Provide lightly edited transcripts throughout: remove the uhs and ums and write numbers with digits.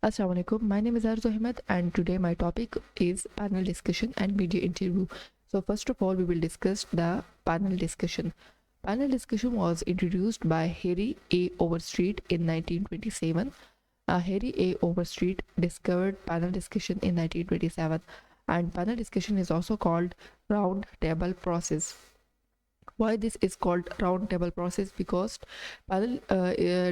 Assalamu alaikum. My name is ARZOO Ahmad and today my topic is panel discussion and media interview. So first of all, we will discuss the panel discussion. Panel discussion was introduced by Harry A. Overstreet in 1927. Harry A. Overstreet discovered panel discussion in 1927, and panel discussion is also called round table process. Why this is called round table process? Because panel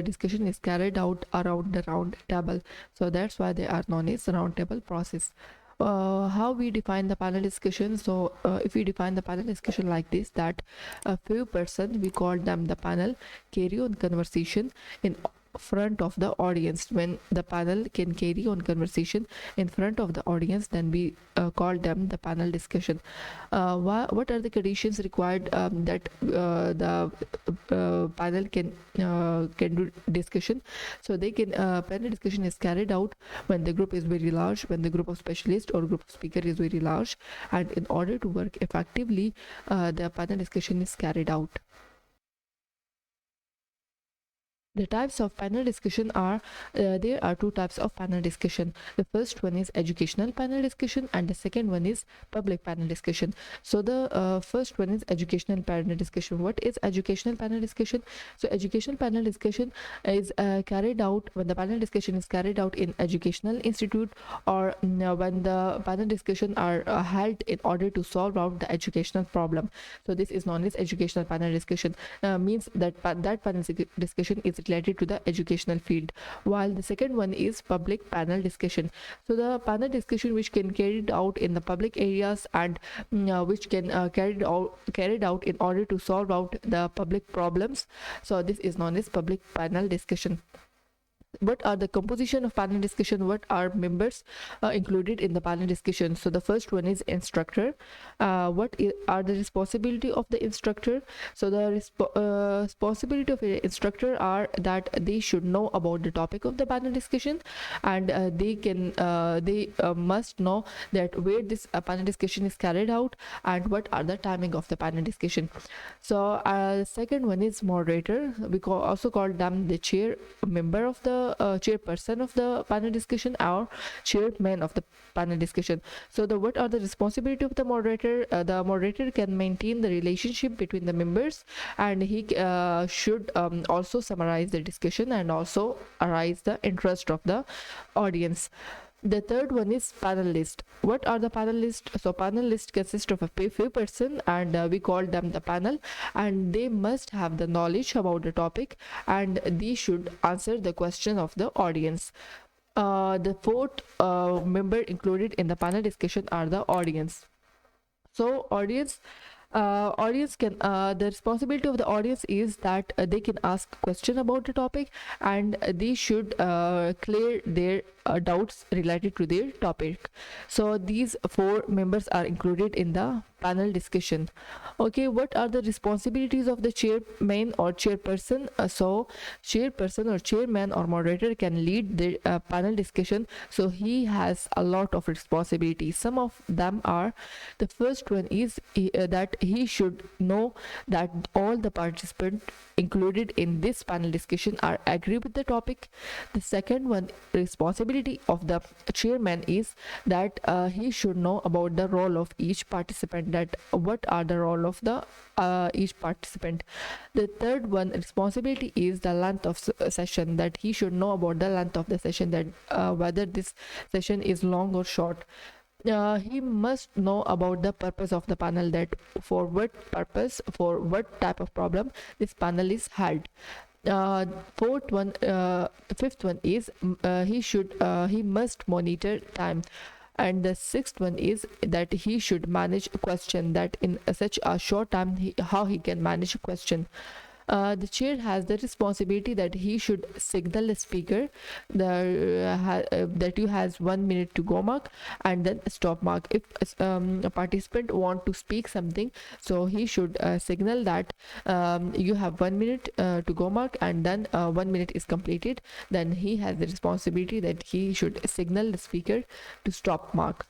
discussion is carried out around the round table, so that's why they are known as round table process. How we define the panel discussion? So if we define the panel discussion like this, that a few person, we call them the panel, carry on conversation in front of the audience. When the panel can carry on conversation in front of the audience, then we call them the panel discussion. What are the conditions required that the panel can do discussion? So they can panel discussion is carried out when the group is very large, when the group of specialists or group of speaker is very large, and in order to work effectively, the panel discussion is carried out. The types of panel discussion are there are two types of panel discussion. The first one is educational panel discussion and the second one is public panel discussion. So the first one is educational panel discussion. What is educational panel discussion? So educational panel discussion is carried out when the panel discussion is carried out in educational institute, or when the panel discussion are held in order to solve out the educational problem. So this is known as educational panel discussion. Means that that panel discussion is related to the educational field, while the second one is public panel discussion. So the panel discussion which can carried out in the public areas and which can carried out in order to solve out the public problems. So this is known as public panel discussion. What are the composition of panel discussion? What are members included in the panel discussion? So the first one is instructor. Are the responsibility of the instructor? So the responsibility of the instructor are that they should know about the topic of the panel discussion, and they must know that where this panel discussion is carried out and what are the timing of the panel discussion. So second one is moderator. We also call them the chair member of the chairperson of the panel discussion or chairman of the panel discussion. So what are the responsibility of the moderator? The moderator can maintain the relationship between the members, and he should also summarize the discussion and also arise the interest of the audience. The third one is panelist. What are the panelists? So panelist consists of a few person, and we call them the panel, and they must have the knowledge about the topic, and they should answer the question of the audience. The fourth member included in the panel discussion are the audience. So audience can the responsibility of the audience is that they can ask question about the topic, and they should clear their doubts related to their topic. So these four members are included in the panel discussion. Okay, what are the responsibilities of the chairman or chairperson? So chairperson or chairman or moderator can lead the panel discussion, so he has a lot of responsibilities. Some of them are: the first one is that he should know that all the participants included in this panel discussion are agree with the topic. The second one responsibility of the chairman is that he should know about the role of each participant, that what are the role of the each participant. The third one responsibility is the length of session, that he should know about the length of the session, that whether this session is long or short. He must know about the purpose of the panel, that for what purpose, for what type of problem this panel is held. Fifth one is he must monitor time, and the sixth one is that he should manage a question, that in such a short time how he can manage a question. The chair has the responsibility that he should signal the speaker that you has 1 minute to go mark and then stop mark. If a participant want to speak something, so he should signal that you have 1 minute to go mark, and then 1 minute is completed, then he has the responsibility that he should signal the speaker to stop mark.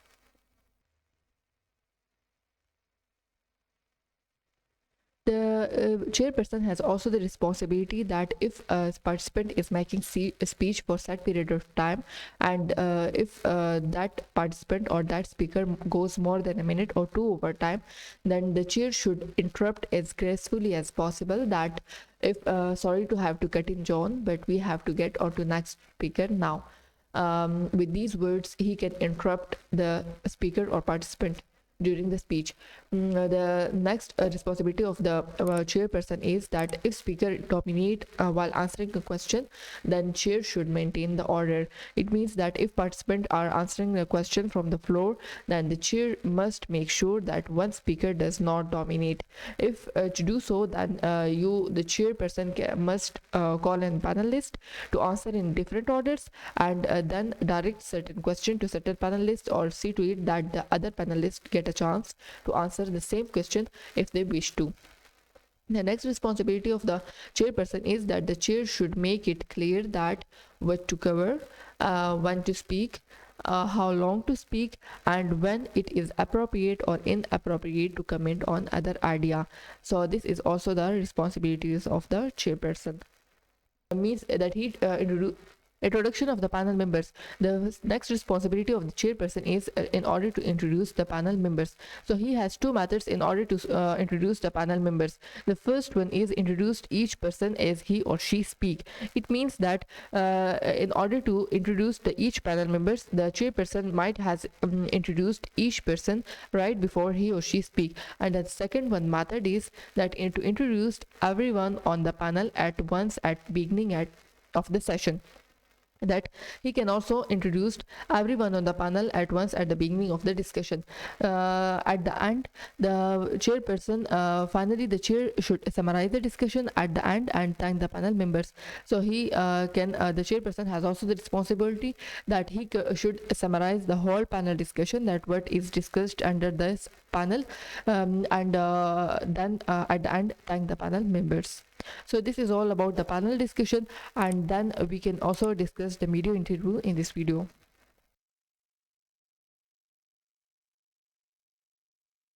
The chairperson has also the responsibility that if a participant is making a speech for set period of time, and if that participant or that speaker goes more than a minute or two over time, then the chair should interrupt as gracefully as possible, that if sorry to have to cut in John, but we have to get on to next speaker now. With these words, he can interrupt the speaker or participant during the speech. The next responsibility of the chairperson is that if speaker dominate while answering a question, then chair should maintain the order. It means that if participants are answering a question from the floor, then the chair must make sure that one speaker does not dominate. If to do so, then the chairperson must call in panelist to answer in different orders, and then direct certain question to certain panelists, or see to it that the other panelists get a chance to answer the same question if they wish to. The next responsibility of the chairperson is that the chair should make it clear that what to cover, when to speak, how long to speak, and when it is appropriate or inappropriate to comment on other idea. So this is also the responsibilities of the chairperson. Means that he introduction of the panel members. The next responsibility of the chairperson is in order to introduce the panel members. So he has two methods in order to introduce the panel members. The first one is introduce each person as he or she speak. It means that in order to introduce the each panel members, the chairperson might has introduced each person right before he or she speak. And the second one method is that to introduce everyone on the panel at once at beginning of the session, that he can also introduce everyone on the panel at once at the beginning of the discussion. At the end, the chairperson, finally the chair should summarize the discussion at the end and thank the panel members. So he the chairperson has also the responsibility that he should summarize the whole panel discussion, that what is discussed under this panel, and then at the end thank the panel members. So this is all about the panel discussion, and then we can also discuss the media interview in this video.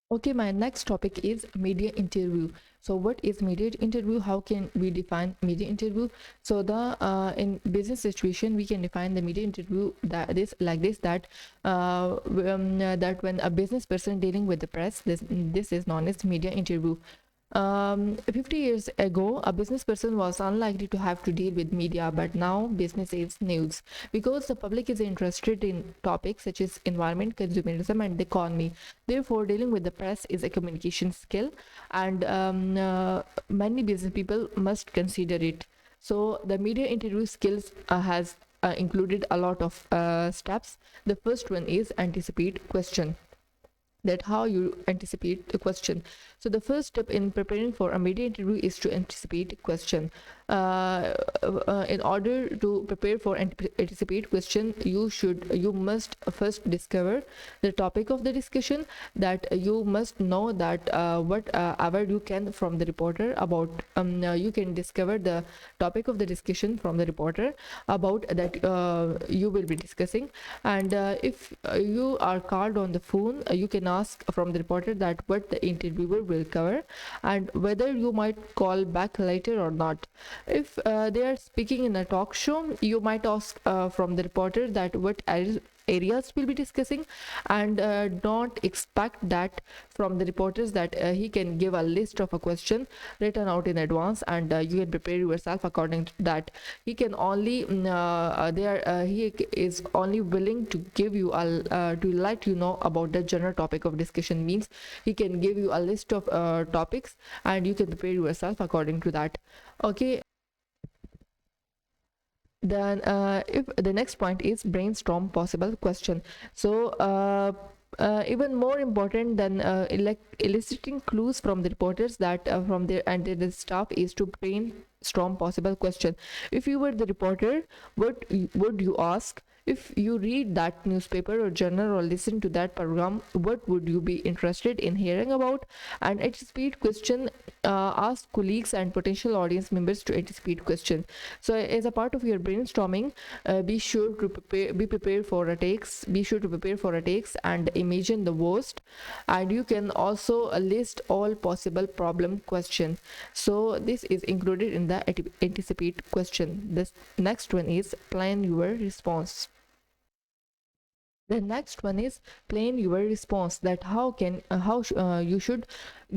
Okay, my next topic is media interview. So what is media interview? How can we define media interview? So the in business situation, we can define the media interview that is like this, that that when a business person dealing with the press, this is known as media interview. 50 years ago, a business person was unlikely to have to deal with media, but now business is news because the public is interested in topics such as environment, consumerism, and the economy. Therefore, dealing with the press is a communication skill, and many business people must consider it. So the media interview skills has included a lot of steps. The first one is anticipate question, that how you anticipate the question. So the first step in preparing for a media interview is to anticipate question. In order to prepare for anticipate question, you must first discover the topic of the discussion, that you must know that whatever you can from the reporter about you can discover the topic of the discussion from the reporter about that you will be discussing. And if you are called on the phone, you can ask from the reporter that what the interviewer will cover and whether you might call back later or not. If they are speaking in a talk show, you might ask from the reporter that what areas we'll be discussing, and don't expect that from the reporters that he can give a list of a question written out in advance, and you can prepare yourself according to that. He can only he is only willing to give you to let you know about the general topic of discussion. Means he can give you a list of topics and you can prepare yourself according to that. Okay. Then if the next point is brainstorm possible question. So even more important than eliciting clues from the reporters that from their and the staff is to brainstorm possible question. If you were the reporter, what would you ask? If you read that newspaper or journal or listen to that program, what would you be interested in hearing about? And anticipate question, ask colleagues and potential audience members to anticipate question. So as a part of your brainstorming, be sure to be prepared for attacks, and imagine the worst. And you can also list all possible problem question. So this is included in the anticipate question. This next one is plan your response. The next one is plan your response, that you should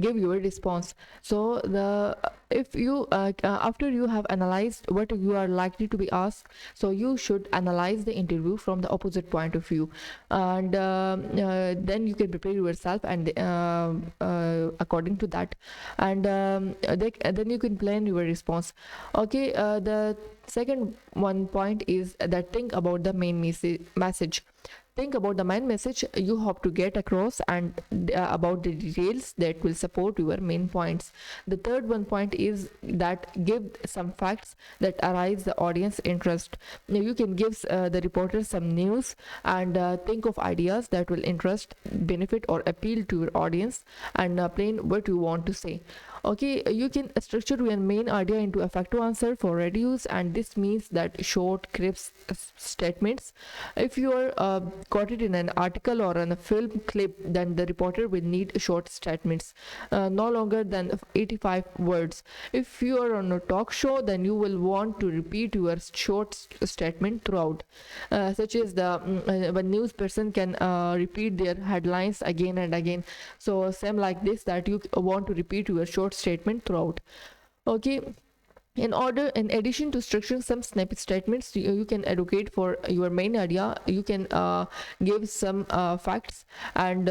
give your response. So the if you after you have analyzed what you are likely to be asked, so you should analyze the interview from the opposite point of view, and then you can prepare yourself and according to that, and then you can plan your response. Okay, the second one point is that think about the main message. Think about the main message you hope to get across, and about the details that will support your main points. The third one point is that give some facts that arise the audience interest. Now you can give the reporter some news, and think of ideas that will interest, benefit or appeal to your audience, and plan what you want to say. Okay, you can structure your main idea into effective answer for reduce, and this means that short crisp statements. If you are quoted in an article or in a film clip, then the reporter will need short statements, no longer than 85 words. If you are on a talk show, then you will want to repeat your short statement throughout, such as the one news person can repeat their headlines again and again. So same like this, that you want to repeat your short statement throughout. Okay, in addition to structuring some snippet statements, you can advocate for your main idea. You can give some facts, and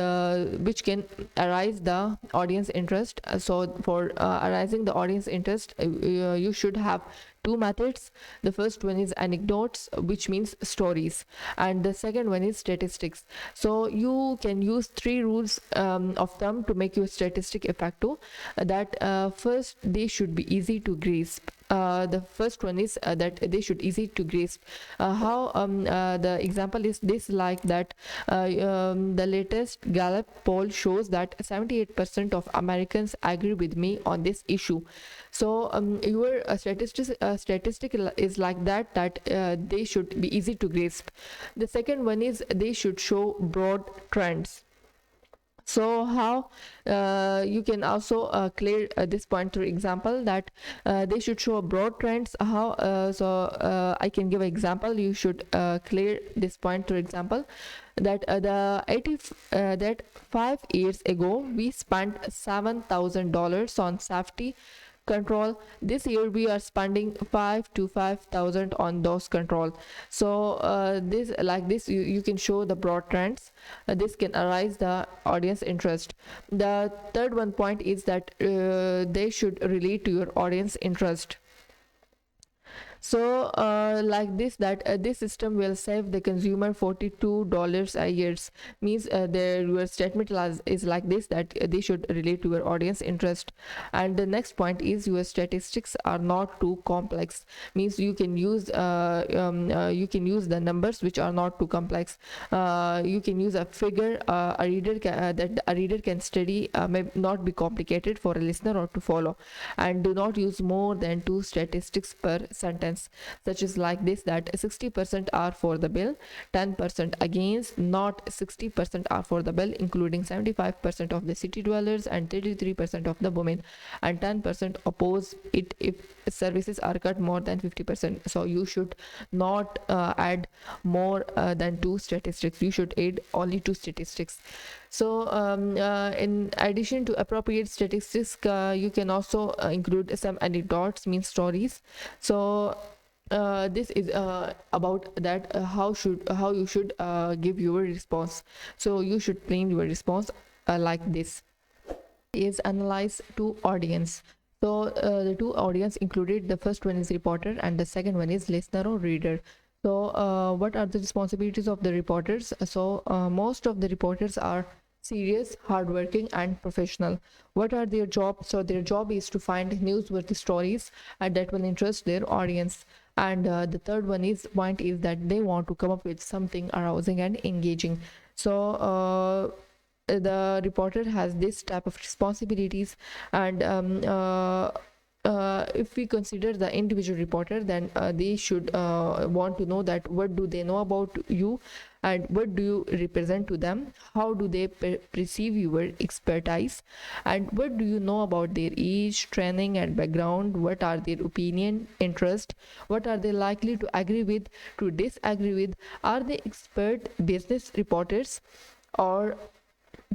which can arise the audience interest. So for arising the audience interest, you should have two methods. The first one is anecdotes, which means stories, and the second one is statistics. So you can use three rules of thumb to make your statistic effective. That first, they should be easy to grasp. The first one is that they should easy to grasp. How the example is this, like that the latest Gallup poll shows that 78% of Americans agree with me on this issue. So your statistic is like that they should be easy to grasp. The second one is they should show broad trends. So how you can also clear this point through example, that they should show broad trends. How I can give an example. You should clear this point through example, that that 5 years ago we spent $7,000 on safety control. This year we are spending 5 to 5,000 on those control. So this like this you can show the broad trends. This can arise the audience interest. The third one point is that they should relate to your audience interest. So like this, that this system will save the consumer $42 a year. Means your statement is like this, that they should relate to your audience interest. And the next point is your statistics are not too complex. Means you can use the numbers which are not too complex. You can use a figure a reader can study, may not be complicated for a listener or to follow. And do not use more than 2 statistics per sentence, such as like this, that 60% are for the bill, 10% against, not 60% are for the bill, including 75% of the city dwellers and 33% of the women, and 10% oppose it if services are cut more than 50%. So you should not add more than 2 statistics. You should add only 2 statistics. So in addition to appropriate statistics, you can also include some anecdotes, means stories. So this is about that how you should give your response. So you should plan your response like this. Is analyze to audience. So the two audience included, the first one is reporter and the second one is listener or reader. So what are the responsibilities of the reporters? So most of the reporters are serious, hardworking, and professional. What are their jobs? So their job is to find newsworthy stories that will interest their audience. And the third one is point is that they want to come up with something arousing and engaging. So the reporter has this type of responsibilities. And if we consider the individual reporter, then they should want to know that what do they know about you, and what do you represent to them, how do they perceive your expertise, and what do you know about their age, training and background, what are their opinion, interest, what are they likely to agree with, to disagree with, are they expert business reporters, or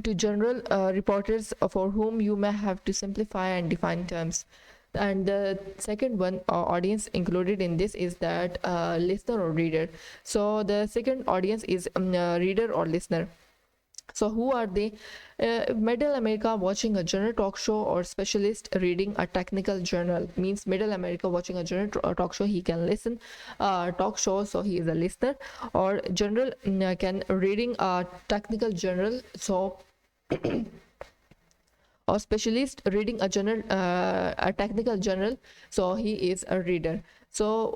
to general reporters for whom you may have to simplify and define terms. And the second one audience included in this is that listener or reader. So the second audience is reader or listener. So who are they? Middle America watching a general talk show, or specialist reading a technical journal. Means Middle America watching a general talk show, he can listen talk show, so he is a listener. Or general can reading a technical journal, so or specialist reading a journal, a technical journal, so he is a reader. So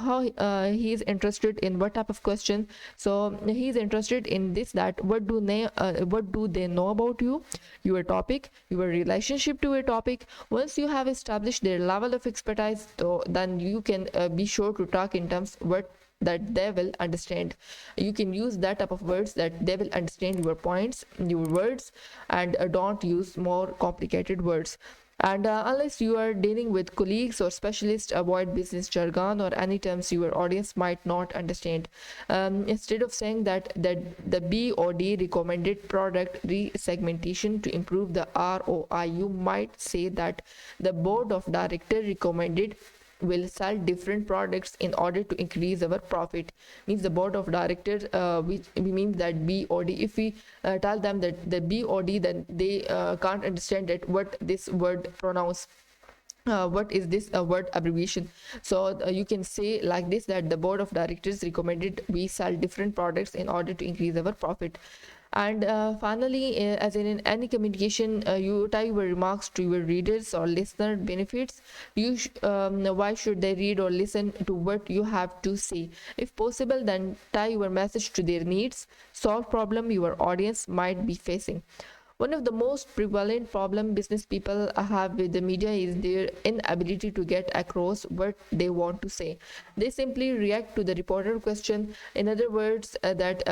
how he is interested in what type of question? So he is interested in this, that what do they know about you, your topic, your relationship to your topic. Once you have established their level of expertise, so then you can be sure to talk in terms what that they will understand. You can use that type of words that they will understand your points, your words, and don't use more complicated words. And unless you are dealing with colleagues or specialists, avoid business jargon or any terms your audience might not understand. Instead of saying that the B or D recommended product resegmentation to improve the ROI, you might say that the board of directors recommended will sell different products in order to increase our profit. Means the board of directors, which we mean that B or D. If we tell them that the B or D, then they can't understand that what this word pronounce, what is this word abbreviation. So you can say like this, that the board of directors recommended we sell different products in order to increase our profit. And finally, as in any communication, you tie your remarks to your readers or listener benefits. Why should they read or listen to what you have to say? If possible, then tie your message to their needs, solve problem your audience might be facing. One of the most prevalent problem business people have with the media is their inability to get across what they want to say. They simply react to the reporter question. In other words, that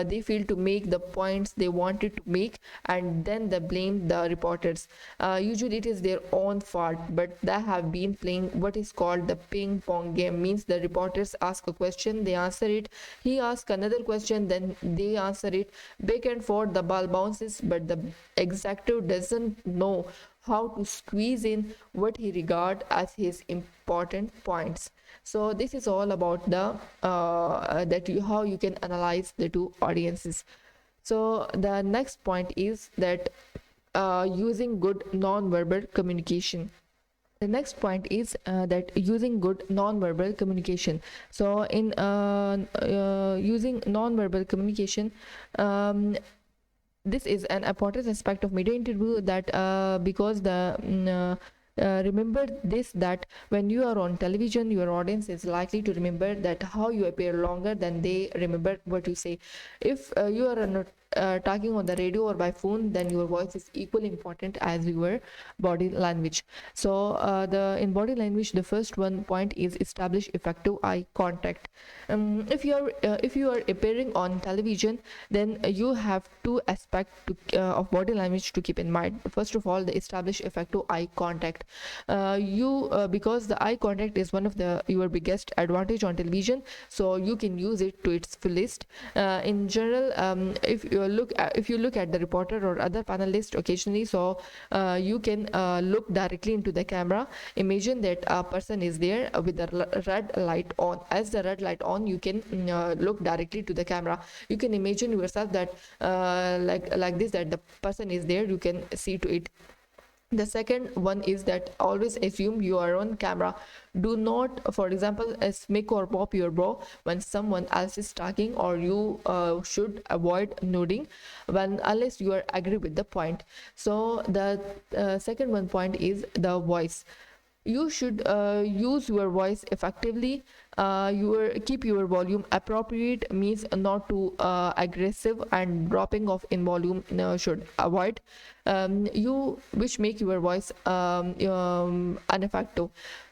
they fail to make the points they wanted to make, and then they blame the reporters. Usually it is their own fault, but they have been playing what is called the ping pong game. Means the reporters ask a question, they answer it. He asks another question, then they answer it. Back and forth the ball bounces, but the executive doesn't know how to squeeze in what he regards as his important points. So this is all about the how you can analyze the two audiences. So the next point is that using good non-verbal communication. The next point is that using good non-verbal communication. So in using non-verbal communication, this is an important aspect of media interview, that because remember this, that when you are on television, your audience is likely to remember that how you appear longer than they remember what you say. If you are not talking on the radio or by phone, then your voice is equally important as your body language. So in body language, the first one point is establish effective eye contact. If you are appearing on television, then you have two aspects of body language to keep in mind. First of all, the establish effective eye contact. Because the eye contact is one of your biggest advantage on television, so you can use it to its fullest. In general, if you look at the reporter or other panelist occasionally, so you can look directly into the camera. Imagine that a person is there with the red light on. As the red light on, you can look directly to the camera. You can imagine yourself that like this, that the person is there, you can see to it. The second one is that always assume you are on camera. Do not, for example, smack or pop your brow when someone else is talking, or you should avoid nodding unless you are agree with the point. So the second one point is the voice. You should use your voice effectively. Keep your volume appropriate, means not too aggressive, and dropping off in volume should avoid you which make your voice ineffective.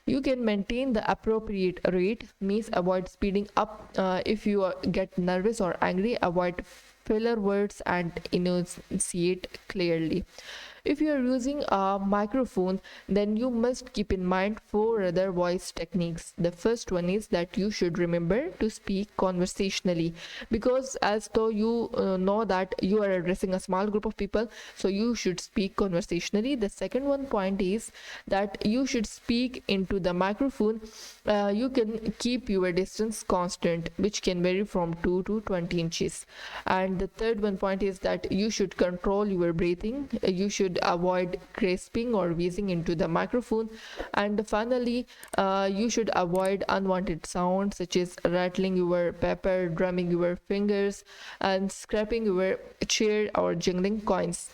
You can maintain the appropriate rate, means avoid speeding up. If you get nervous or angry, avoid filler words and enunciate clearly. If you are using a microphone, then you must keep in mind four other voice techniques. The first one is that you should remember to speak conversationally, because as though you know that you are addressing a small group of people, so you should speak conversationally. The second one point is that you should speak into the microphone. You can keep your distance constant, which can vary from 2 to 20 inches. And the third one point is that you should control your breathing. You should avoid grasping or wheezing into the microphone. And finally, you should avoid unwanted sounds such as rattling your paper, drumming your fingers, and scraping your chair or jingling coins.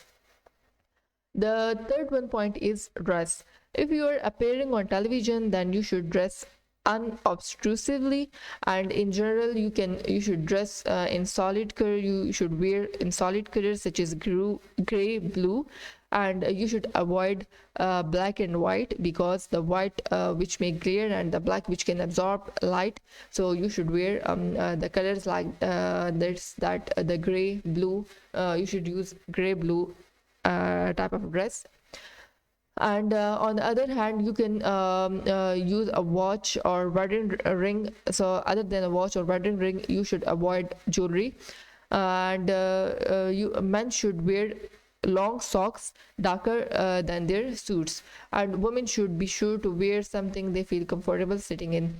The third one point is dress. If you are appearing on television, then you should dress unobtrusively, and in general you should dress in solid color. You should wear in solid colors such as gray, blue, and you should avoid black and white, because the white which may glare and the black which can absorb light. So you should wear the colors like the gray, blue. You should use gray, blue type of dress. And on the other hand, you can use a watch or wedding ring. So other than a watch or wedding ring, you should avoid jewelry. And men should wear long socks darker than their suits, and women should be sure to wear something they feel comfortable sitting in.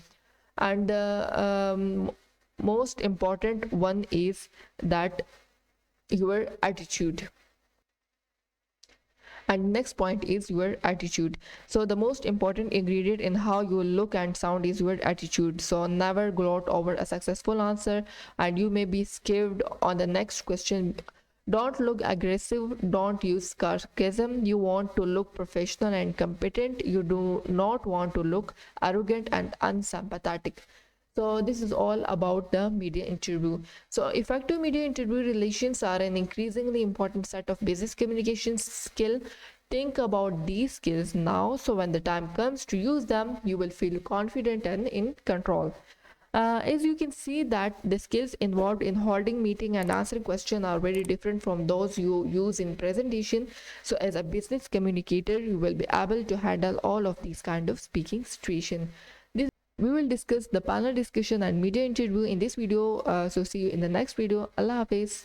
And the most important one is that your attitude. And next point is your attitude. So the most important ingredient in how you look and sound is your attitude. So never gloat over a successful answer, and you may be scared on the next question. Don't look aggressive, don't use sarcasm. You want to look professional and competent. You do not want to look arrogant and unsympathetic. So this is all about the media interview. So effective media interview relations are an increasingly important set of business communication skill. Think about these skills now, so when the time comes to use them, you will feel confident and in control. As you can see that the skills involved in holding meeting and answering questions are very different from those you use in presentation. So as a business communicator, you will be able to handle all of these kind of speaking situation. We will discuss the panel discussion and media interview in this video. So see you in the next video. Allah Hafiz.